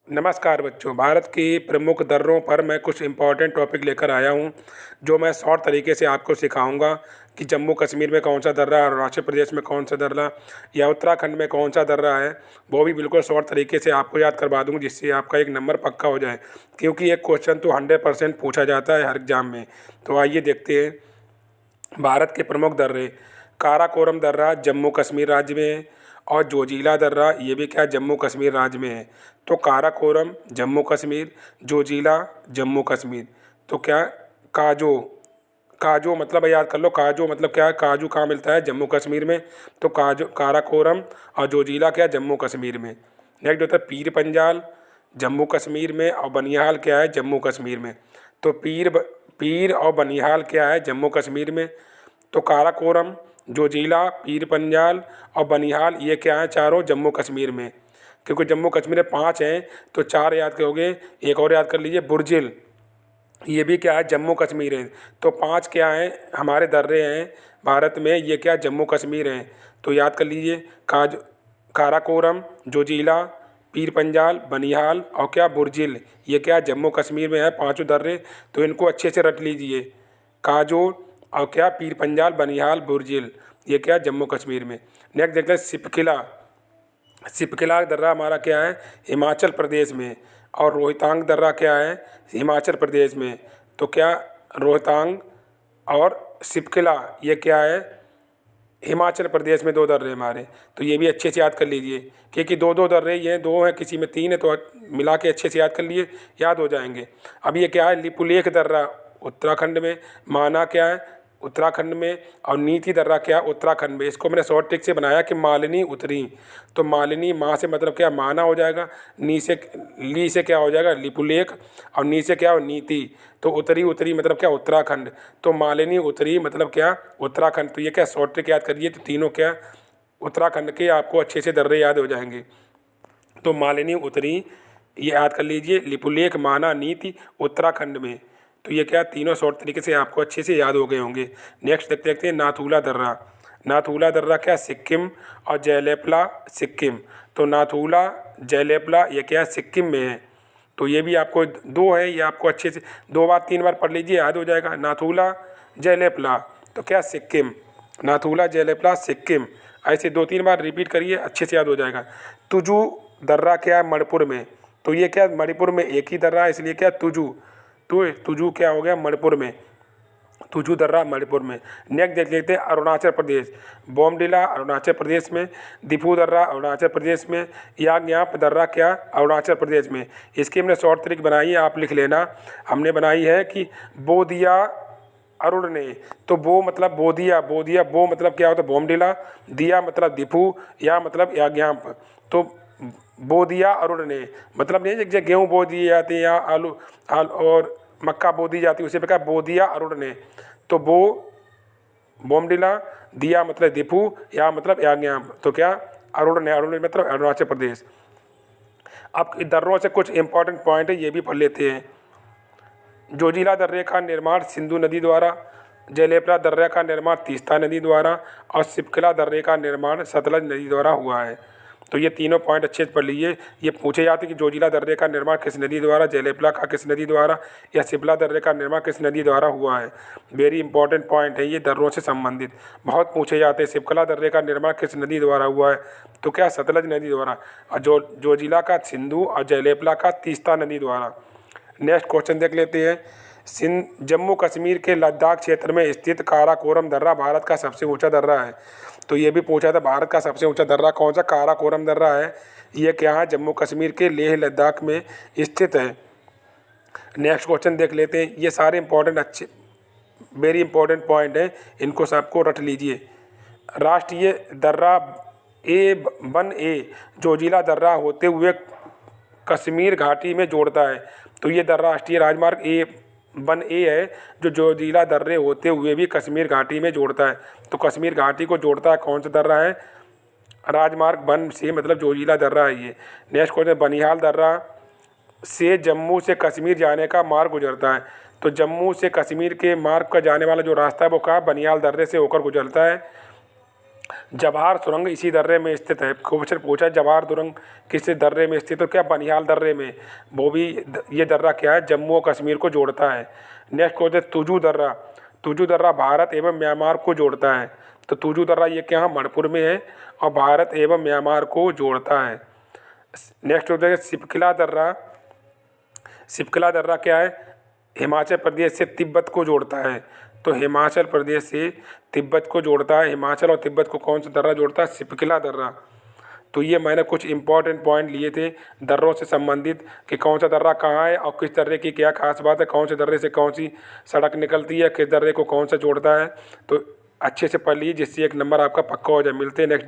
नमस्कार बच्चों। भारत की प्रमुख दर्रों पर मैं कुछ इम्पोर्टेंट टॉपिक लेकर आया हूँ जो मैं शॉर्ट तरीके से आपको सिखाऊंगा कि जम्मू कश्मीर में कौन सा दर्रा है, अरुणाचल प्रदेश में कौन सा दर्रा या उत्तराखंड में कौन सा दर्रा है। वो भी बिल्कुल शॉर्ट तरीके से आपको याद करवा दूँगा जिससे आपका एक नंबर पक्का हो जाए, क्योंकि एक क्वेश्चन तो 100% पूछा जाता है हर एग्जाम में। तो आइए देखते हैं भारत के प्रमुख दर्रे। काराकोरम दर्रा जम्मू कश्मीर राज्य में है और जोजिला दर्रा ये भी क्या जम्मू कश्मीर राज्य में है। तो काराकोरम जम्मू कश्मीर, जोजिला जम्मू कश्मीर। तो क्या काजो, काजो मतलब याद कर लो, काजो मतलब क्या है, काजू कहाँ मिलता है, जम्मू कश्मीर में। तो काजो काराकोरम और जोजिला क्या जम्मू कश्मीर में। नेक्स्ट होता है पीर पंजाल जम्मू कश्मीर में और बनिहाल क्या है जम्मू कश्मीर में। तो पीर और बनिहाल क्या है जम्मू कश्मीर में। तो काराकोरम, जोजिला, पीर पंजाल और बनिहाल ये क्या है चारों जम्मू कश्मीर में। क्योंकि जम्मू कश्मीर में 5 हैं तो 4 याद करोगे। एक और याद कर लीजिए बुर्जिल, ये भी क्या है जम्मू कश्मीर है। तो 5 क्या हैं हमारे दर्रे हैं भारत में, ये क्या जम्मू कश्मीर हैं। तो याद कर लीजिए काराकोरम, जोजिला, पीर पंजाल, बनिहाल और क्या बुर्जिल, ये क्या जम्मू कश्मीर में है पांचों दर्रे। तो इनको अच्छे से रट लीजिए, काजो और क्या पीर पंजाल, बनिहाल, बुर्जिल, ये क्या जम्मू कश्मीर में। नेक्स्ट देखते हैं सिपकिला। सिपकिला दर्रा हमारा क्या है हिमाचल प्रदेश में। और रोहतांग दर्रा क्या है हिमाचल प्रदेश में। तो क्या रोहतांग और सिपकिला ये क्या है हिमाचल प्रदेश में, 2 दर्रे हमारे। तो ये भी अच्छे से याद कर लीजिए, क्योंकि 2-2 दर्रे ये 2 हैं, किसी में 3 है, तो मिला के अच्छे से याद कर लिए, याद हो जाएंगे। अब ये क्या है लिपुलेख दर्रा उत्तराखंड में, माना क्या है उत्तराखंड में और नीति दर्रा क्या उत्तराखंड में। इसको मैंने शॉर्ट ट्रिक से बनाया कि मालिनी उतरी। तो मालिनी माँ से मतलब क्या माना हो जाएगा, ली से क्या हो जाएगा लिपुलेख और नी से क्या हो नीति। तो उतरी उतरी मतलब क्या उत्तराखंड। तो मालिनी उतरी मतलब क्या उत्तराखंड। तो ये क्या शॉर्ट ट्रिक याद करिए, तो तीनों क्या उत्तराखंड के आपको अच्छे से दर्रे याद हो जाएंगे। तो मालिनी उतरी ये याद कर लीजिए, लिपुलेख, माना, नीति उत्तराखंड में। तो ये क्या तीनों शॉर्ट तरीके से आपको अच्छे से याद हो गए होंगे। नेक्स्ट देखते हैं नाथूला दर्रा। नाथूला दर्रा क्या सिक्किम और जयलेपला सिक्किम। तो नाथूला जयलेपला ये क्या सिक्किम में है। तो ये भी आपको 2 है, ये आपको अच्छे से 2 बार 3 बार पढ़ लीजिए, याद हो जाएगा। नाथूला जयलेपला तो क्या सिक्किम, नाथूला जयलेपला सिक्किम, ऐसे 2-3 बार रिपीट करिए, अच्छे से याद हो जाएगा। तुजू दर्रा क्या है मणिपुर में। तो ये क्या मणिपुर में एक ही दर्रा है, इसलिए क्या तुजू। तो तुजू क्या हो गया मणिपुर में, तुजू दर्रा मणिपुर में। नेक्स्ट देख लेते हैं अरुणाचल प्रदेश। बोमडिला अरुणाचल प्रदेश में, दिफू दर्रा अरुणाचल प्रदेश में, यांगयाप दर्रा क्या अरुणाचल प्रदेश में। इसकी हमने शॉर्ट ट्रिक बनाई है, आप लिख लेना। हमने बनाई है कि बोदिया अरुण ने। तो बो मतलब बोदिया, बोदिया बो मतलब क्या होता है बोमडिला, दिया मतलब दिफू, या मतलब यांगयाप। तो बोदिया अरुण ने मतलब नहीं एक जगह गेहूँ बो दिए जाते हैं या आलू और मक्का बो दी जाती है, उसी प्रकार बोदिया अरुण ने। तो बो बोमडिला, दिया मतलब दीपू, या मतलब यांगयाम। तो क्या अरुण ने, अरुण मतलब अरुणाचल प्रदेश। अब दर्रों से कुछ इंपॉर्टेंट पॉइंट है, ये भी पढ़ लेते हैं। जोजिला दर्रे का निर्माण सिंधु नदी द्वारा, जयलेपला दर्रे का निर्माण तीस्ता नदी द्वारा और सिपकिला दर्रे का निर्माण सतलज नदी द्वारा हुआ है। तो ये तीनों पॉइंट अच्छे से पढ़ लीजिए। ये पूछे जाते हैं कि जोजिला दर्रे का निर्माण किस नदी द्वारा, जयलेपला का किस नदी द्वारा, या सिपला दर्रे का निर्माण किस नदी द्वारा हुआ है। वेरी इंपॉर्टेंट पॉइंट है ये दर्रों से संबंधित, बहुत पूछे जाते हैं। सिपकला दर्रे का निर्माण किस नदी द्वारा हुआ है, तो क्या सतलज नदी द्वारा। और जोजिला का सिंधु और जयलेपला का तीस्ता नदी द्वारा। नेक्स्ट क्वेश्चन देख लेते हैं। जम्मू कश्मीर के लद्दाख क्षेत्र में स्थित काराकोरम दर्रा भारत का सबसे ऊंचा दर्रा है। तो ये भी पूछा था भारत का सबसे ऊंचा दर्रा कौन सा, काराकोरम दर्रा है। ये क्या है जम्मू कश्मीर के लेह लद्दाख में स्थित है। नेक्स्ट क्वेश्चन देख लेते हैं। ये सारे इंपॉर्टेंट अच्छे वेरी इंपॉर्टेंट पॉइंट हैं, इनको सबको रट लीजिए। राष्ट्रीय दर्रा A1A जोजिला दर्रा होते हुए कश्मीर घाटी में जोड़ता है। तो ये दर्रा राष्ट्रीय राजमार्ग A1A है जो जोजिला दर्रे होते हुए भी कश्मीर घाटी में जोड़ता है। तो कश्मीर घाटी को जोड़ता है कौन सा दर्रा है, राजमार्ग 1 से मतलब जोजिला दर्रा है ये। नेक्स्ट क्वेश्चन बनिहाल दर्रा से जम्मू से कश्मीर जाने का मार्ग गुजरता है। तो जम्मू से कश्मीर के मार्ग का जाने वाला जो रास्ता है वो कहाँ बनिहाल दर्रे से होकर गुजरता है। जवाहर सुरंग इसी दर्रे में स्थित है। क्वेश्चन पूछा जवाहर सुरंग किस दर्रे में स्थित, तो क्या बनिहाल दर्रे में। वो भी ये दर्रा क्या है, जम्मू और कश्मीर को जोड़ता है। नेक्स्ट क्वेश्चन तुजू दर्रा। तुजू दर्रा भारत एवं म्यांमार को जोड़ता है। तो तुजू दर्रा ये क्या मणिपुर में है और भारत एवं म्यांमार को जोड़ता है। नेक्स्ट होता है सिपकिला दर्रा। सिपकिला दर्रा क्या है, हिमाचल प्रदेश से तिब्बत को जोड़ता है। तो हिमाचल प्रदेश से तिब्बत को जोड़ता है। हिमाचल और तिब्बत को कौन सा दर्रा जोड़ता है, सिपकिला दर्रा। तो ये मैंने कुछ इंपॉर्टेंट पॉइंट लिए थे दर्रों से संबंधित कि कौन सा दर्रा कहाँ है और किस दर्रे की क्या खास बात है, कौन से दर्रे से कौन सी सड़क निकलती है, किस दर्रे को कौन सा जोड़ता है। तो अच्छे से पढ़ लीजिए जिससे एक नंबर आपका पक्का हो जाए। मिलते हैं नेक्स्ट